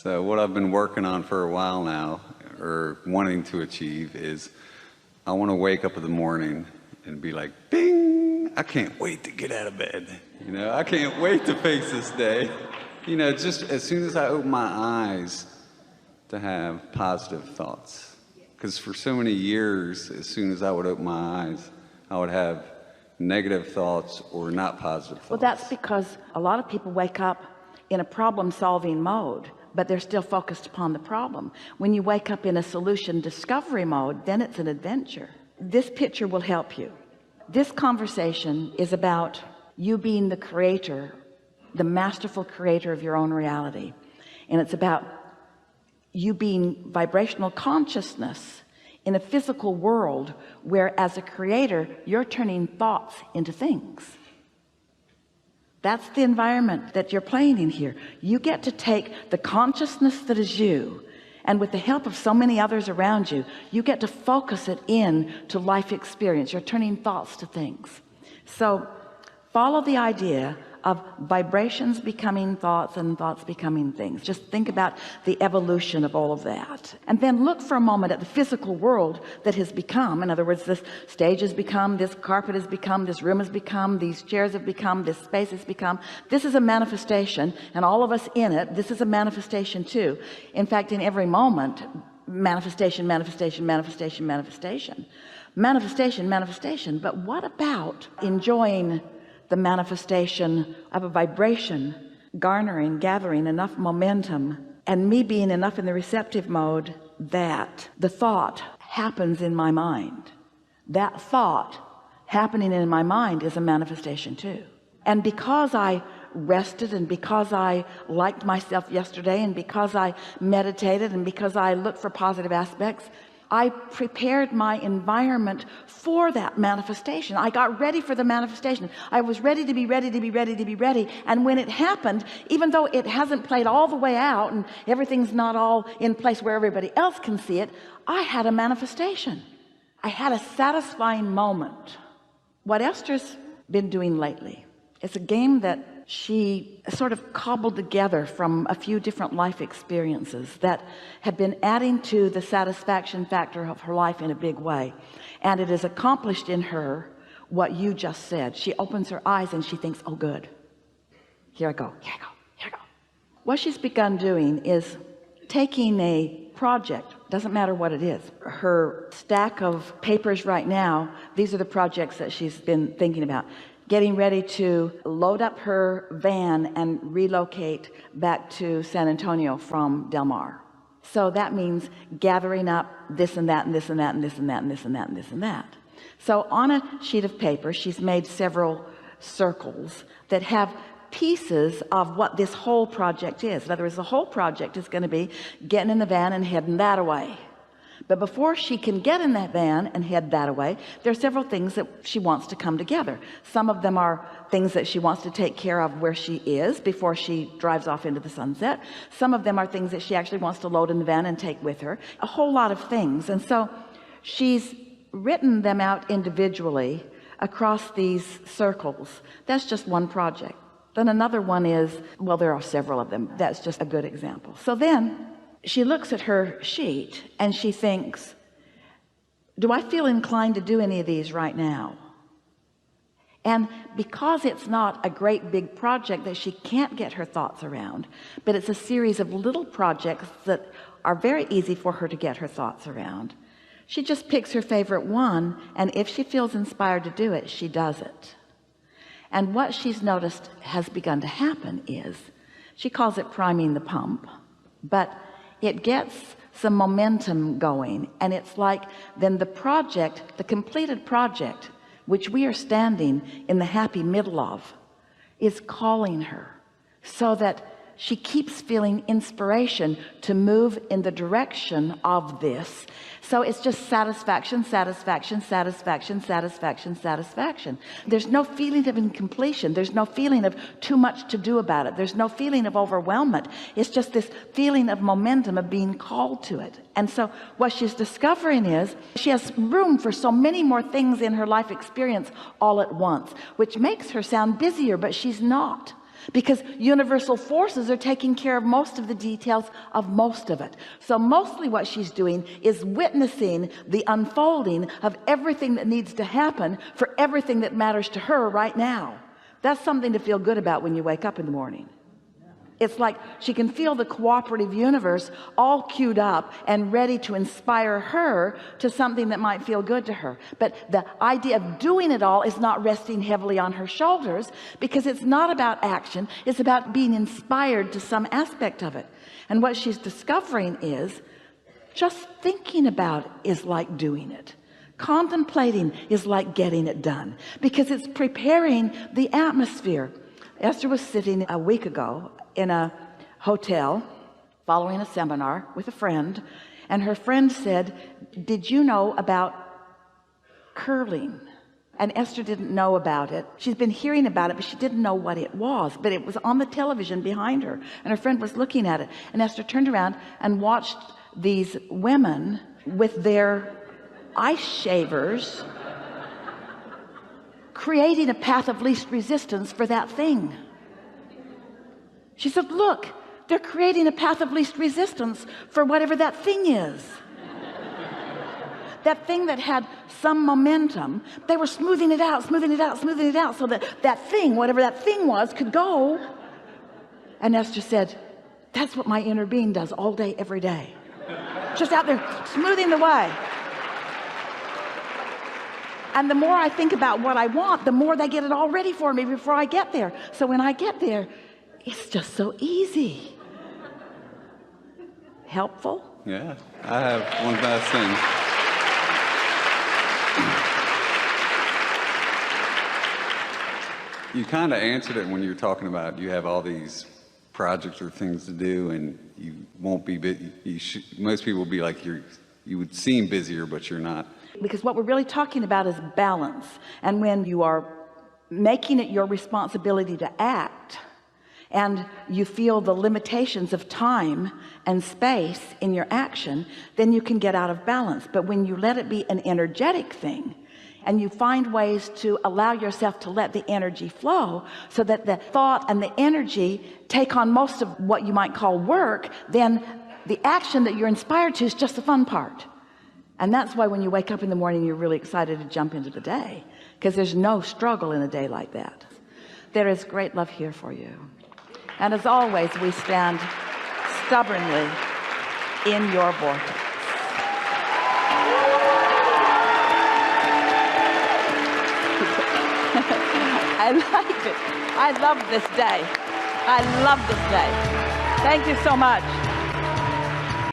So what I've been working on for a while now, or wanting to achieve, is I want to wake up in the morning and be like, ding, I can't wait to get out of bed. You know, I can't wait to face this day. You know, just as soon as I open my eyes, to have positive thoughts. Because for so many years, as soon as I would open my eyes, I would have negative thoughts or not positive thoughts. Well, that's because a lot of people wake up in a problem-solving mode, but they're still focused upon the problem. When you wake up in a solution discovery mode, then it's an adventure. This picture will help you. This conversation is about you being the creator, the masterful creator of your own reality. And it's about you being vibrational consciousness in a physical world where, as a creator, you're turning thoughts into things. That's the environment that you're playing in here. You get to take the consciousness that is you, and with the help of so many others around you, you get to focus it in to life experience. You're turning thoughts to things. So follow the idea of vibrations becoming thoughts and thoughts becoming things. Just think about the evolution of all of that, and then look for a moment at the physical world that has become. In other words, this stage has become, this carpet has become, this room has become, these chairs have become, this space has become. This is a manifestation, and all of us in it, this is a manifestation too. In fact, in every moment, manifestation, manifestation, manifestation, manifestation, manifestation, manifestation. But what about enjoying the manifestation of a vibration garnering, gathering enough momentum, and me being enough in the receptive mode that the thought happens in my mind? That thought happening in my mind is a manifestation too. And because I rested, and because I liked myself yesterday, and because I meditated, and because I looked for positive aspects, I prepared my environment for that manifestation. I got ready for the manifestation. I was ready to be ready to be ready to be ready. And when it happened, even though it hasn't played all the way out and everything's not all in place where everybody else can see it, I had a manifestation. I had a satisfying moment. What Esther's been doing lately, it's a game that she sort of cobbled together from a few different life experiences that have been adding to the satisfaction factor of her life in a big way. And it has accomplished in her what you just said. She opens her eyes and she thinks, oh good, here I go, here I go, here I go. What she's begun doing is taking a project, doesn't matter what it is, her stack of papers right now, these are the projects that she's been thinking about. Getting ready to load up her van and relocate back to San Antonio from Del Mar. So that means gathering up this and that and this and that and this and that and this and that and this and that. So on a sheet of paper, she's made several circles that have pieces of what this whole project is. In other words, the whole project is going to be getting in the van and heading that away. But before she can get in that van and head that away, there are several things that she wants to come together. Some of them are things that she wants to take care of where she is before she drives off into the sunset. Some of them are things that she actually wants to load in the van and take with her. A whole lot of things. And so she's written them out individually across these circles. That's just one project. Then another one is, well, there are several of them. That's just a good example. So then she looks at her sheet and she thinks, do I feel inclined to do any of these right now? And because it's not a great big project that she can't get her thoughts around, but it's a series of little projects that are very easy for her to get her thoughts around, she just picks her favorite one, and if she feels inspired to do it, she does it. And what she's noticed has begun to happen is, she calls it priming the pump, but it gets some momentum going, and it's like then the project, the completed project, which we are standing in the happy middle of, is calling her, so that she keeps feeling inspiration to move in the direction of this. So it's just satisfaction, satisfaction, satisfaction, satisfaction, satisfaction. There's no feeling of incompletion. There's no feeling of too much to do about it. There's no feeling of overwhelmment. It's just this feeling of momentum, of being called to it. And so what she's discovering is she has room for so many more things in her life experience all at once, which makes her sound busier, but she's not. because universal forces are taking care of most of the details of most of it. So mostly what she's doing is witnessing the unfolding of everything that needs to happen for everything that matters to her right now. That's something to feel good about when you wake up in the morning. It's like she can feel the cooperative universe all queued up and ready to inspire her to something that might feel good to her. But the idea of doing it all is not resting heavily on her shoulders, because it's not about action. It's about being inspired to some aspect of it. And what she's discovering is just thinking about it is like doing it. Contemplating is like getting it done, because it's preparing the atmosphere. Esther was sitting a week ago in a hotel following a seminar with a friend, and her friend said, did you know about curling? And Esther didn't know about it. She's been hearing about it, but she didn't know what it was. But it was on the television behind her, and her friend was looking at it, and Esther turned around and watched these women with their ice shavers creating a path of least resistance for that thing. She said, look, they're creating a path of least resistance for whatever that thing is. That thing that had some momentum, they were smoothing it out, smoothing it out, smoothing it out, so that that thing, whatever that thing was, could go. And Esther said, that's what my inner being does all day, every day. Just out there smoothing the way. And the more I think about what I want, the more they get it all ready for me before I get there. So when I get there, it's just so easy. Helpful? Yeah, I have one last thing. You kind of answered it when you were talking about you have all these projects or things to do, and you won't be most people will be like you would seem busier, but you're not. Because what we're really talking about is balance. And when you are making it your responsibility to act, and you feel the limitations of time and space in your action, then you can get out of balance. But when you let it be an energetic thing, and you find ways to allow yourself to let the energy flow, so that the thought and the energy take on most of what you might call work, then the action that you're inspired to is just the fun part. And that's why when you wake up in the morning, you're really excited to jump into the day, because there's no struggle in a day like that. There is great love here for you. And as always, we stand stubbornly in your vortex. I like it. I love this day. I love this day. Thank you so much.